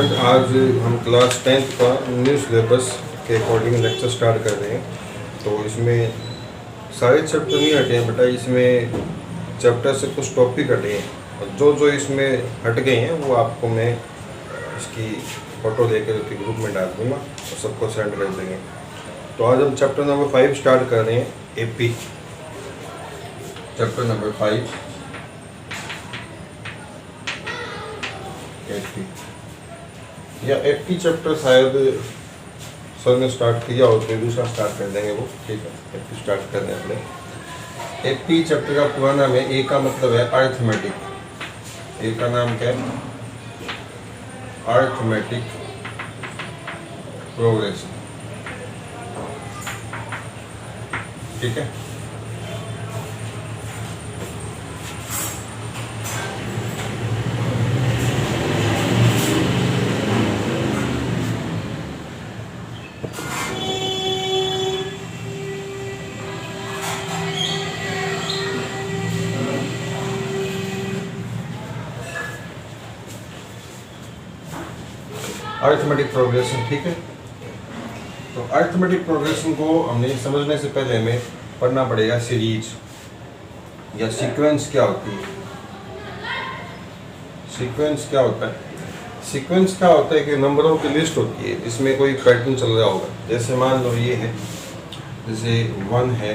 Student, आज हम class 10th का न्यू सिलेबस के अकॉर्डिंग लेक्चर स्टार्ट कर रहे हैं। तो इसमें सारे चैप्टर नहीं हटे हैं बेटा, इसमें चैप्टर से कुछ टॉपिक हटे हैं और जो जो इसमें हट गए हैं वो आपको मैं इसकी फ़ोटो लेकर के ग्रुप में डाल दूँगा और सबको सेंड कर देंगे। तो आज हम चैप्टर नंबर 5 स्टार्ट कर रहे हैं, एपी चैप्टर नंबर 5 एपी या एपी चैप्टर शायद सर ने स्टार्ट किया हो तो दूसरा स्टार्ट कर देंगे वो, ठीक है। एपी स्टार्ट कर दें अपने। एपी चैप्टर का पूरा नाम है, ए का मतलब है अरिथमेटिक। ए का नाम क्या है? अरिथमेटिक प्रोग्रेशन, ठीक है। अरिथमेटिक प्रोग्रेशन, ठीक है। तो अरिथमेटिक प्रोग्रेशन को हमने समझने से पहले हमें पढ़ना पड़ेगा सीरीज या सीक्वेंस क्या होती है। सीक्वेंस क्या होता है? सीक्वेंस क्या होता है कि नंबरों की लिस्ट होती है जिसमें कोई पैटर्न चल रहा होगा। जैसे मान लो ये है, जैसे 1 है,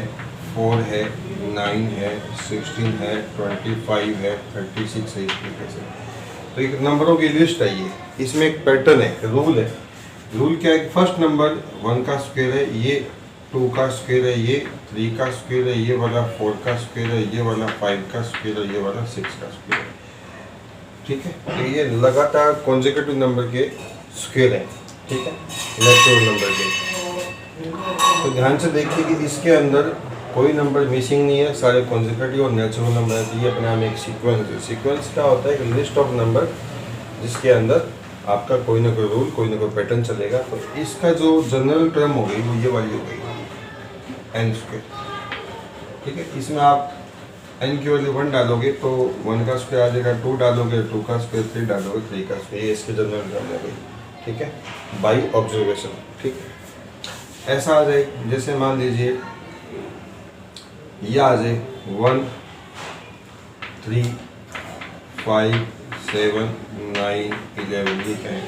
4 है, 9 है, 16 है, 25 है, 36 है, इस तरीके से। तो एक नंबरों की लिस्ट है ये, इसमें एक पैटर्न है, रूल है। रूल क्या है कि फर्स्ट नंबर 1 का स्क्वायर है, ये 2 का स्क्वायर है, ये 3 का स्क्वायर है, ये वाला 4 का स्क्वायर है, ये वाला 5 का स्क्वायर है, ये वाला 6 का स्क्वायर है, ठीक है। तो ये लगातार कॉन्सेक्यूटिव नंबर के स्क्वायर हैं, ठीक है, नेचुरल नंबर के। तो ध्यान से देखिए कि इसके अंदर कोई नंबर मिसिंग नहीं है, सारे कॉन्सेक्यूटिव और नेचुरल नंबर है। तो ये अपने आप में एक सीक्वेंस है। सीक्वेंस क्या होता है? एक लिस्ट ऑफ नंबर जिसके अंदर आपका कोई ना कोई रूल, कोई ना कोई पैटर्न चलेगा। तो इसका जो जनरल टर्म हो गई वो ये वाली हो गई, एन स्क्वायर, ठीक है। इसमें आप एन की वैल्यू 1 डालोगे तो 1 का स्क्वायर आ जाएगा, 2 डालोगे 2 का स्क्वायर, 3 डालोगे 3 का स्क्वायर। ये इसके जनरल टर्म हो गई, ठीक है, बाई ऑब्जर्वेशन, ठीक है। ऐसा आ जाए, जैसे मान लीजिए ये आ जाए 1 3 5 7 9 11, ये क्या है?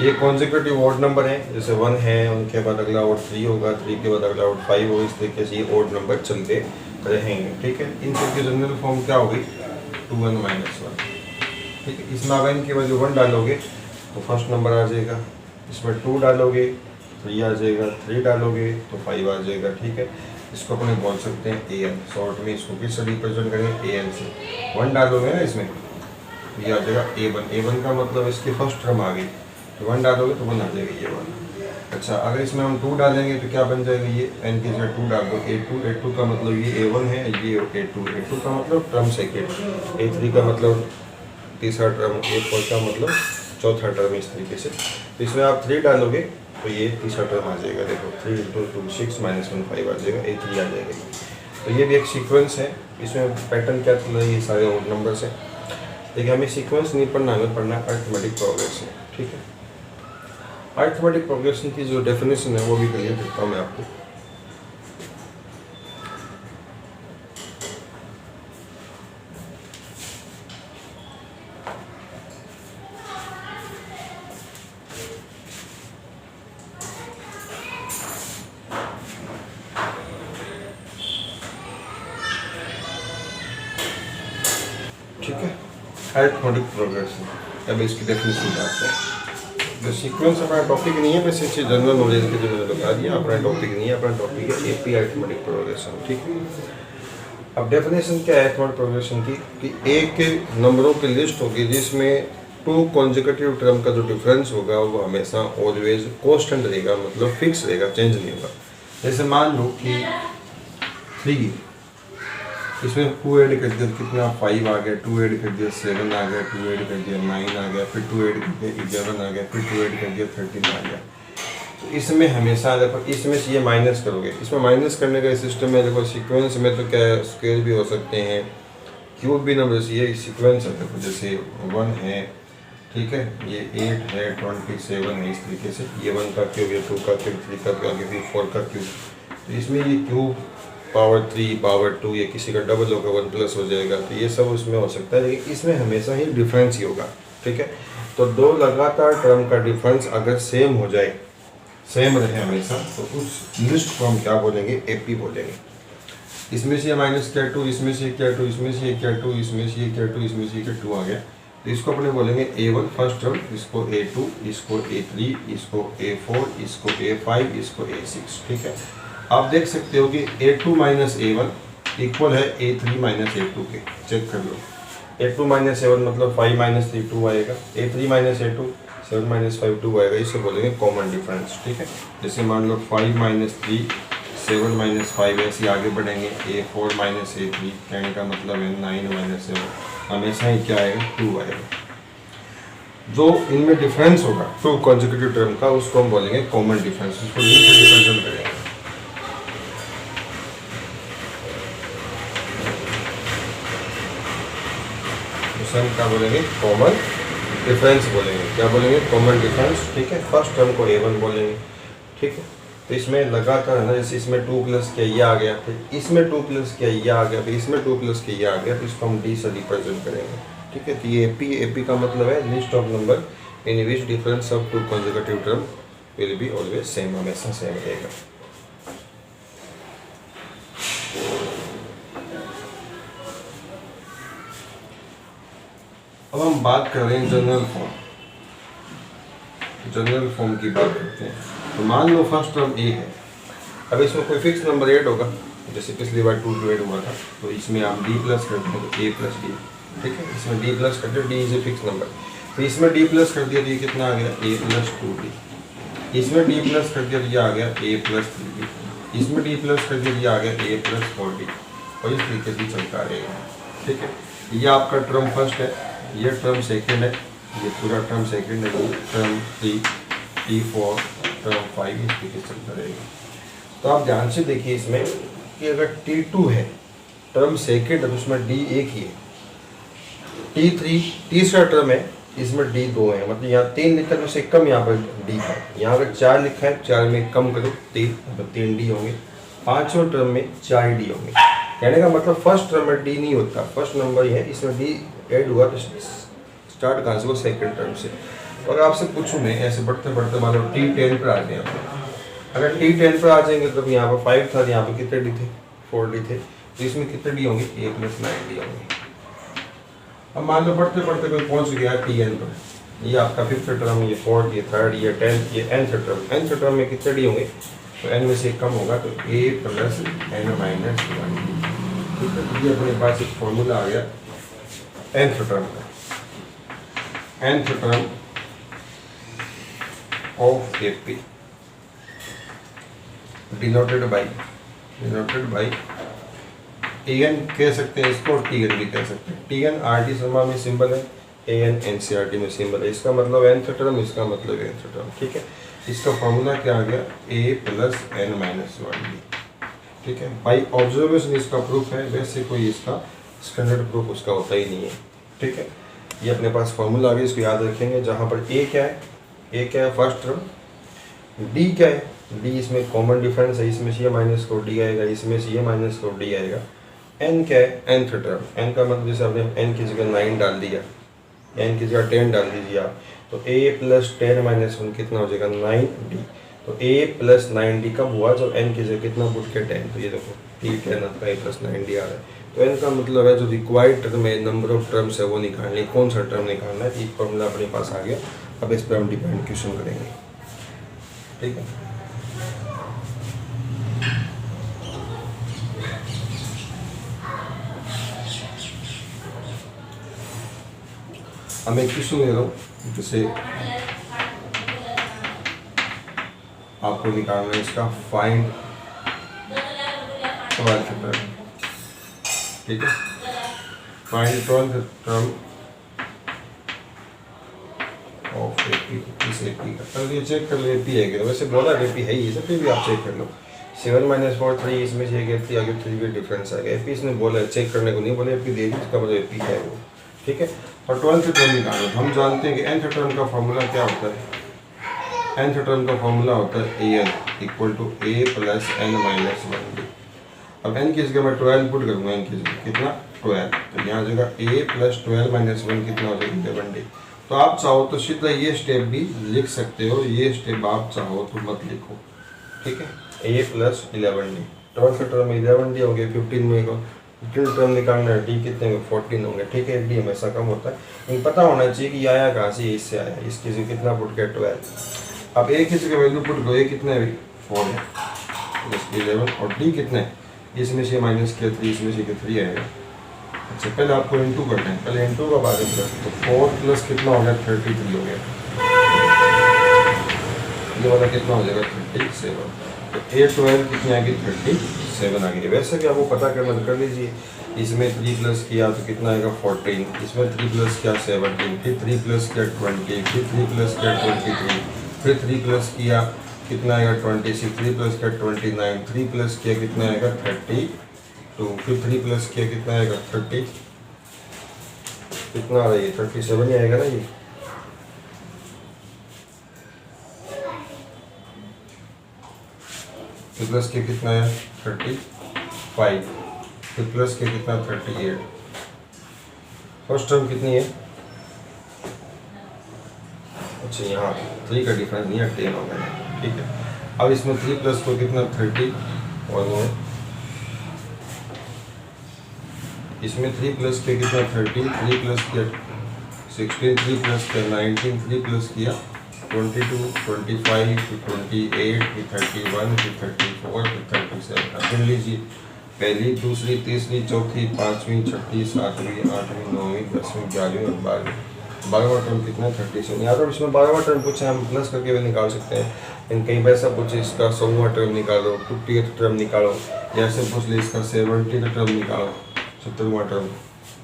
ये कॉन्सेक्यूटिव ऑड नंबर है। जैसे 1 है, उनके बाद अगला ऑड 3 होगा, 3 के बाद अगला ऑड 5 होगा, इस तरीके से ये ऑड नंबर चलते रहेंगे, ठीक है। इन सबकी जनरल फॉर्म क्या होगी? 2 1 -1, ठीक है। इसमें आप n की वैल्यू 1 डालोगे तो फर्स्ट नंबर आ जाएगा, इसमें 2 डालोगे 3 आ जाएगा, 3 डालोगे तो 5 आ जाएगा, ठीक है। इसको अपने बोल सकते हैं an, शॉर्ट में इसको किससे रिप्रेजेंट करेंगे? an से। 1 डालोगे ना इसमें, ये आ जाएगा a1। a1 का मतलब इसकी फर्स्ट टर्म आ गई, तो 1 डालोगे तो 1 आ जाएगा ये वाला। अच्छा, अगर इसमें हम 2 डालेंगे तो क्या बन जाएगा? ये n की जगह 2 डाल दो, a2 का मतलब ये a1 है, ये a2 का मतलब टर्म सेकेंड, a3 का मतलब तीसरा टर्म, a4 का मतलब चौथा टर्म, इस तरीके से। तो इसमें आप 3 डालोगे तो ये तीसरा टर्म आ जाएगा, देखो 3 × 2 6 -1 5 आ जाएगा, a3 आ जाएगा। तो ये भी एक सीक्वेंस है। इसमें पैटर्न क्या चल रहा है? ये सारे ऑड नंबर्स हैं। देखिए, हमें सीक्वेंस नहीं पढ़ना, हमें पढ़ना है अरिथमेटिक प्रोग्रेशन, ठीक है। अरिथमेटिक प्रोग्रेशन की जो डेफिनेशन है वो भी क्लियर करता हूँ मैं आपको। ठीक है, अरिथमेटिक प्रोग्रेशन। अब इसकी डेफिनेशन बताते हैं। जो सीक्वेंस अपना टॉपिक नहीं है, बस इसे जनरल नॉलेज के जो मैंने बता दिया, अपना टॉपिक नहीं है। अपना टॉपिक है एपी अरिथमेटिक प्रोग्रेशन, ठीक है। अब डेफिनेशन क्या है अरिथमेटिक प्रोग्रेशन की? कि एक नंबरों की लिस्ट होगी जिसमें 2 कॉन्सेक्यूटिव टर्म का जो डिफरेंस होगा वो हमेशा ऑलवेज कांस्टेंट रहेगा, मतलब फिक्स रहेगा, चेंज नहीं होगा। जैसे मान लो कि 3, इसमें 2 ऐड कर दिया तो कितना? 5 आ गया, 2 ऐड कर दिया 7 आ गया, 2 ऐड कर दिया 9 आ गया, फिर 2 ऐड कर दिया 11 आ गया, फिर 2 ऐड कर दिया 13 आ गया। तो इसमें हमेशा देखो, इसमें से ये माइनस करोगे, इसमें माइनस करने का सिस्टम है। देखो सीक्वेंस में तो क्या स्क्वायर भी हो सकते हैं, क्यूब भी नंबर, ये सीक्वेंस है। देखो जैसे 1 है, ठीक है, ये 8 है, 27 है, इस तरीके से ये 1 का क्यूब, ये 2 का क्यूब, 3 का क्यूब, आगे फिर 4 का क्यूब। तो इसमें ये क्यूब पावर 3 पावर 2 या किसी का डबल होगा 1 प्लस हो जाएगा, तो ये सब उसमें हो सकता है, लेकिन इसमें हमेशा ही डिफरेंस ही होगा। ठीक है, तो दो लगातार टर्म का डिफरेंस अगर सेम हो जाए, सेम रहे हमेशा, तो उस लिस्ट को हम क्या बोलेंगे, एपी बोलेंगे। इसमें से माइनस क्या 2, इसमें से क्या 2, इसमें से क्या 2, इसमें से क्या 2, इसमें से क्या 2 आ गया, तो इसको अपने बोलेंगे A1 फर्स्ट टर्म, इसको A2, इसको A3, इसको A4, इसको A5, इसको A6। ठीक है, आप देख सकते हो कि A2 माइनस A1 इक्वल है A3 माइनस A2 के, चेक कर लो। A2 माइनस A1 मतलब 5 माइनस 3 2 आएगा, A3 माइनस A2 7 माइनस 5 2 आएगा, इसे बोलेंगे कॉमन डिफरेंस। ठीक है, जैसे मान लो 5 माइनस 3 7 माइनस 5, ऐसे आगे बढ़ेंगे, A4 माइनस A3, कहने का मतलब है 9 माइनस 7, हमेशा ही क्या आएगा, 2 आएगा। जो इनमें डिफरेंस होगा 2 कॉन्जिक्यूटिव टर्म का, उसको हम बोलेंगे कॉमन डिफरेंस, उसको नीचे रिप्रेजेंट करेंगे। उसे हम क्या बोलेंगे, कॉमन डिफरेंस बोलेंगे। क्या बोलेंगे, कॉमन डिफरेंस। ठीक है, फर्स्ट टर्म को A1 बोलेंगे। ठीक है, तो इसमें लगातार है ना, जैसे इसमें 2 प्लस किया ये आ गया, फिर इसमें 2 प्लस किया ये आ गया, फिर इसमें 2 प्लस किया ये आ गया, तो इसको हम D से रिप्रेजेंट करेंगे। ठीक है, तो ये AP का मतलब है list of number in which difference of 2 consecutive term will be always same, हमेशा सेम रहेगा। अब हम बात कर रहे हैं जनरल फॉर्म। जनरल फॉर्म की बात करते हैं। तो मान लो फर्स्ट टर्म A है, अब इसमें कोई फिक्स नंबर ऐड होगा, जैसे पिछली बार 2 ऐड हुआ था, तो इसमें आप D प्लस करते हैं तो A प्लस D। ठीक है, इसमें D प्लस करते हैं, D is a fix number, तो इसमें D प्लस कर दिया तो ये कितना आ गया, A प्लस 2D। इसमें D प्लस कर दिया तो ये आ गया A प्लस 3D। इसमें D प्लस कर दिया तो ये आ गया A प्लस 4D, और इस तरीके से चलता रहेगा। ठीक है, ये आपका टर्म फर्स्ट है, ये टर्म सेकंड है, ये पूरा टर्म सेकंड है, ये टर्म 3, T4, टर्म 5, इस तरीके से चलता रहेगा। तो आप ध्यान से देखिए इसमें कि अगर T2 है, टर्म सेकंड है, तो उसमें D एक ही है। T3 तीसरा टर्म है, इसमें D 2 है, मतलब यहाँ 3 लिखा है तो उससे कम यहाँ पर D है। यहाँ अगर 4 लिखा है, 4 में कम करो 3, मतलब 3 D होंगे। पांचवें टर्म में 4 D होंगे। कहने का मतलब फर्स्ट टर्म में D नहीं होता, फर्स्ट नंबर ही है, इसमें D ऐड हुआ तो स्टार्ट कहाँ से, वो सेकंड टर्म से। तो अगर आपसे पूछूं मैं ऐसे बढ़ते बढ़ते मान लो T10 पर आ गए आप, अगर T10 पर आ जाएंगे तो यहाँ पर 5 था, यहाँ पर कितने D थे, 4 D थे, तो इसमें कितने D होंगे, 1 प्लस 9 D होंगे। अब मान लो बढ़ते बढ़ते कोई पहुँच गया Tn पर, ये आपका फिफ्थ टर्म, ये फोर्थ, ये थर्ड, ये 10th, ये nth टर्म। nth टर्म में कितने D होंगे, तो n में से कम होगा, तो A plus n minus 1D। ठीक है, तो ये अपने पास एक फॉर्मूला आ गया nth टर्म का। nth term of AP denoted by An कह सकते हैं इसको, और Tn भी कह सकते हैं। Tn RT शर्मा में सिंबल है, An NCERT में सिंबल है। इसका मतलब nth टर्म, इसका मतलब nth टर्म। ठीक है, इसका फॉर्मूला क्या आ गया, A plus n minus 1D। ठीक है, बाई ऑब्जर्वेशन इसका प्रूफ है, वैसे कोई इसका स्टैंडर्ड प्रूफ उसका होता ही नहीं है। ठीक है, ये अपने पास फॉर्मूला आ गया, इसको याद रखेंगे। जहाँ पर A क्या है, A क्या है फर्स्ट टर्म, D क्या है, D इसमें कॉमन डिफरेंस है, इसमें से ये माइनस को D आएगा, इसमें से ये माइनस को D आएगा। n क्या है, nth टर्म। n का मतलब जैसे आपने n की जगह 9 डाल दिया, n की जगह 10 डाल दीजिए आप, तो A प्लस 10 माइनस 1 कितना हो जाएगा, 9D। तो A प्लस 9D कब हुआ, जब n की जगह कितना पुट के 10, तो ये देखो T10 आपका A प्लस 9D आ रहा है। तो n का मतलब है जो रिक्वायर्ड टर्म है, नंबर ऑफ टर्म्स है, वो निकालने, कौन सा टर्म निकालना है, एक फॉर्मूला अपने पास आ गया। अब इस पर हम डिपेंड क्वेश्चन करेंगे। ठीक है, हम एक क्वेश्चन ले रहा हूँ, जैसे आपको निकालना है इसका फाइंड 12th टर्म। ठीक है, find 12th term of AP, इस AP का। तो ये चेक कर लो AP है क्या, वैसे बोला AP है ही, फिर भी आप चेक कर लो। 7 माइनस 4 3, इसमें से आगे 3 भी डिफरेंस आ गया। AP इसने बोला चेक करने को नहीं बोला, AP दे दी, इसका मतलब AP है वो। ठीक है, और 12th टर्म निकालो। हम जानते हैं कि nth टर्म का फॉर्मूला क्या होता है, nth टर्म का फॉर्मूला होता है an equal to a plus n minus 1d। अब n की जगह मैं 12 पुट करूँगा, n की जगह कितना 12, तो यहाँ जगह a प्लस 12 माइनस 1 कितना हो जाएगा 11d। तो आप चाहो तो सीधा ये स्टेप भी लिख सकते हो, ये स्टेप आप चाहो तो मत लिखो, ठीक है। a plus 11d, 12th term 11d हो गए, 15 में को 15 टर्म निकालना है, d कितने में 14 होंगे, ठीक है। d हमेशा कम होता है, लेकिन पता होना चाहिए कि ये आया कहाँ से, इससे आया, इसकी जगह कितना पुट किया 12। अब a की जगह वैल्यू पुट करो, a कितना है 4 है प्लस 11, और d कितना है, इसमें से माइनस किया 3, इसमें से 3 आएगा। अच्छा पहले आपको इंटू करना है, पहले इंटू का बाद में प्लस, तो 4 प्लस कितना हो गया 33 हो गया, ये वाला कितना हो जाएगा 37। तो a12 कितनी आ गई 37 आ गई। वैसे भी आपको पता करना कर लीजिए, इसमें 3 प्लस किया तो कितना आएगा 14, इसमें 3 प्लस किया 17, फिर 3 प्लस किया 20, फिर 3 प्लस किया 23, फिर 3 प्लस किया कितना आएगा 26, 3 प्लस किया 29, 3 प्लस किया कितना आएगा 32, फिर 3 प्लस किया कितना आएगा 30, कितना आ रहा है 37 ही आएगा ना ये। फिर प्लस किया कितना है 35, फिर प्लस किया कितना 38। फर्स्ट टर्म कितनी है, अच्छा यहाँ 3 का डिफरेंस नहीं है 10 हो गया, ठीक है। अब इसमें 3 प्लस को कितना 30 और वो इसमें 3 प्लस किया कितना 13, 3 प्लस किया 16, 3 प्लस किया 19, 3 प्लस किया 22, 25, फिर 28, फिर 31, फिर 34, फिर 37। गिन लीजिए, पहली, दूसरी, तीसरी, चौथी, पाँचवीं, छठी, सातवीं, आठवीं, नौवीं, 10वीं, 11वीं और 12वीं। 12वां टर्म कितना 37। या तो इसमें 12वां टर्म पूछे हम प्लस करके भी निकाल सकते हैं, लेकिन कहीं पैसा पूछे इसका 100वां टर्म निकालो, 50th टर्म निकालो, या ऐसे पूछ ले इसका 70th टर्म निकालो, 70वां टर्म,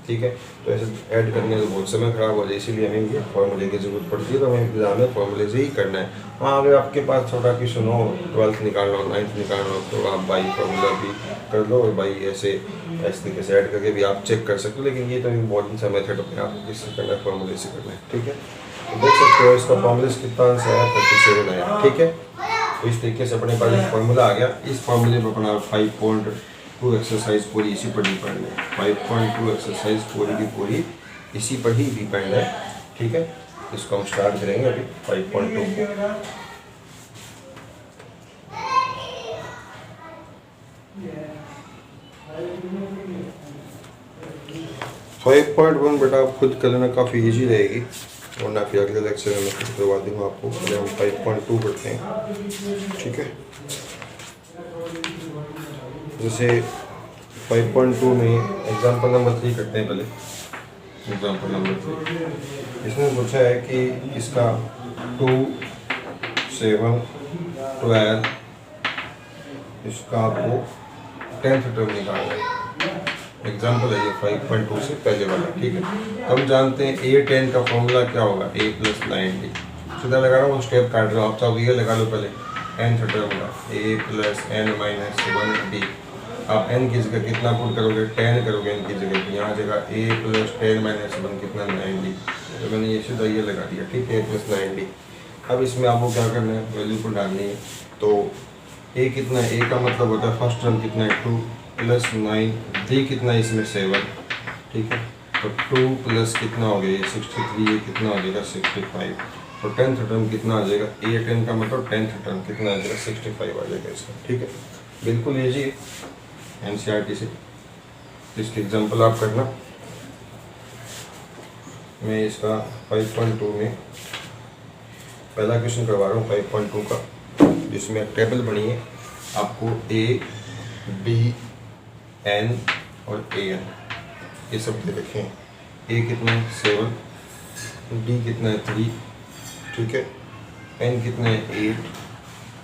ठीक है। तो ऐसे ऐड करने से बहुत समय खराब हो जाए, इसीलिए हमें ये फॉर्मूले की जरूरत पड़ती है, तो हमें एग्जाम में फॉर्मूले से ही करना है। हाँ अगर आपके पास छोटा क्वेश्चन हो, 12th निकालना हो, 9th निकालना हो, तो आप बाई फॉर्मूला भी कर लो, और बाई ऐसे इस तरीके से ऐड करके भी आप चेक कर सकते हो। लेकिन ये तो बहुत सा मेथड अपने आप किससे करना है, फॉर्मूले से करना है, ठीक है। तो देख सकते हो इसका फॉर्मूले से कितना आंसर आया 37 आया, ठीक है। तो इस तरीके से अपने पास एक फॉर्मूला आ गया। इस फॉर्मूले पर अपना 5.2 एक्सरसाइज पूरी इसी पर डिपेंड है, 5.2 एक्सरसाइज पूरी की पूरी इसी पर ही डिपेंड है, ठीक है। इसको हम स्टार्ट करेंगे अभी 5.2 को। 5.1 बेटा आप खुद कर लेना, काफ़ी इजी रहेगी, वरना फिर अगले लेक्चर में मैं खुद करवा दूँगा आपको। पहले हम 5.2 करते हैं, ठीक है। जैसे 5.2 में एग्जाम्पल नंबर 3 करते हैं पहले। एग्जाम्पल नंबर 3 इसने पूछा है कि इसका 2, 7, 12 इसका आपको 10th टर्म निकालना है। एग्जाम्पल है ये 5.2 से पहले वाला, ठीक है। हम जानते हैं A10 का फॉर्मूला क्या होगा, a + 9d। सीधा लगा रहा हूँ, स्टेप काट रहा हूँ, आप चाहो ये लगा लो पहले nth टर्म का a + n - 1d। आप n की जगह कितना पुट करोगे 10 करोगे n की जगह, तो यहाँ जगह a + 10 - 1 कितना 9d। तो मैंने ये सीधा ये लगा दिया, ठीक है, a + 9d। अब इसमें आपको क्या करना है, वैल्यू को डालनी है। तो a कितना है, a का मतलब होता है फर्स्ट टर्म कितना है 2 + 9, d कितना है इसमें 7, ठीक है। तो 2 प्लस कितना हो गया ये 63, ये कितना हो जाएगा 65। तो 10th टर्म कितना आ जाएगा, A10 का मतलब 10th टर्म कितना आ जाएगा 65 आ जाएगा इसका, ठीक है। बिल्कुल ईजी है NCERT से। इसकी एग्जांपल आप करना। मैं इसका 5.2 में पहला क्वेश्चन करवा रहा हूँ 5.2 का, जिसमें एक टेबल बनी है, आपको A, B, N और AN ये सब दे रखे हैं। A कितना है 7, D कितना है 3, ठीक है, N कितना है 8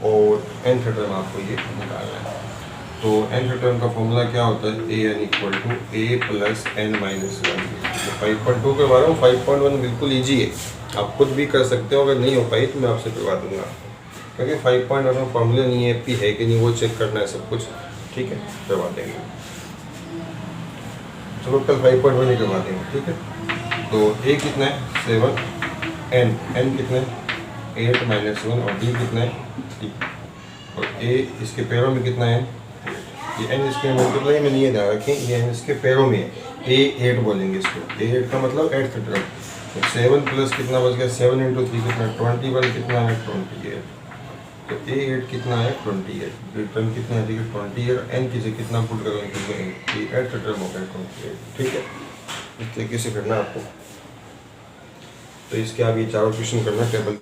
और nth टर्म आपको ये निकालना है। तो nth टर्म का फॉर्मूला क्या होता है, AN = a + n - 1। 5.2 करवा रहा हूँ, 5.1 बिल्कुल ईजी है, आप खुद भी कर सकते हो। अगर नहीं हो पाई तो मैं आपसे करवा दूंगा, क्योंकि 5.1 में फॉर्मूला नहीं है, P है कि नहीं वो चेक करना है सब कुछ, ठीक है, करवा देंगे। चलो कल 5.1 ही करवा देंगे, ठीक है। तो ए कितना है 7, एन कितना है 8 माइनस 1 और डी कितना है डी, और ए इसके पैरों में कितना है 8। ये एन इसके मल्टीप्लाई में नहीं है, ध्यान रखें, ये एन इसके पैरों में है। ए 8 बोलेंगे इसको, ए 8 का मतलब 8th टर्म। तो 7 प्लस कितना बच गया 7 इंटू 3 कितना 21 कितना है 28। तो ए 8 कितना है 28, टर्म कितना है 28, एन की जगह कितना पुट करेंगे 8th टर्म हो गया 28। ठीक है, इस तरीके से करना आपको। तो इसके आप ये चारों क्वेश्चन करना टेबल